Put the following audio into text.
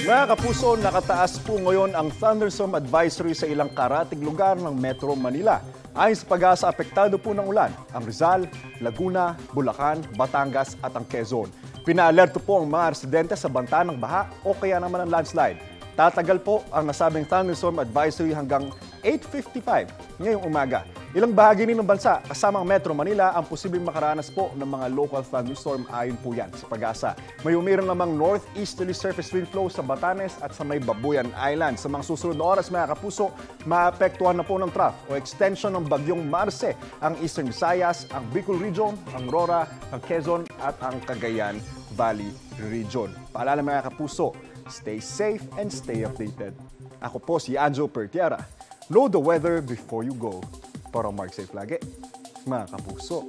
Mga kapuso, nakataas po ngayon ang thunderstorm advisory sa ilang karatig lugar ng Metro Manila. Ayon sa pag-asa, apektado po ng ulan ang Rizal, Laguna, Bulacan, Batangas at ang Quezon. Pinaalerto po ang mga residente sa banta ng baha o kaya naman ang landslide. Tatagal po ang nasabing thunderstorm advisory hanggang 8:55 ngayong umaga. Ilang bahagi rin ng bansa kasama ang Metro Manila ang posibleng makaranas po ng mga local thunderstorm ayon po yan sa pag-asa. May umirang namang northeasterly surface wind flow sa Batanes at sa may Babuyan Island. Sa mga susunod na oras mga kapuso, maapektuhan na po ng trough o extension ng bagyong Marce ang Eastern Visayas, ang Bicol Region, ang Rora, ang Quezon at ang Cagayan Valley Region. Paalala mga kapuso, stay safe and stay updated. Ako po si Anjo Pertiera. Know the weather before you go. Para Mark Safe lagi, mga kapuso.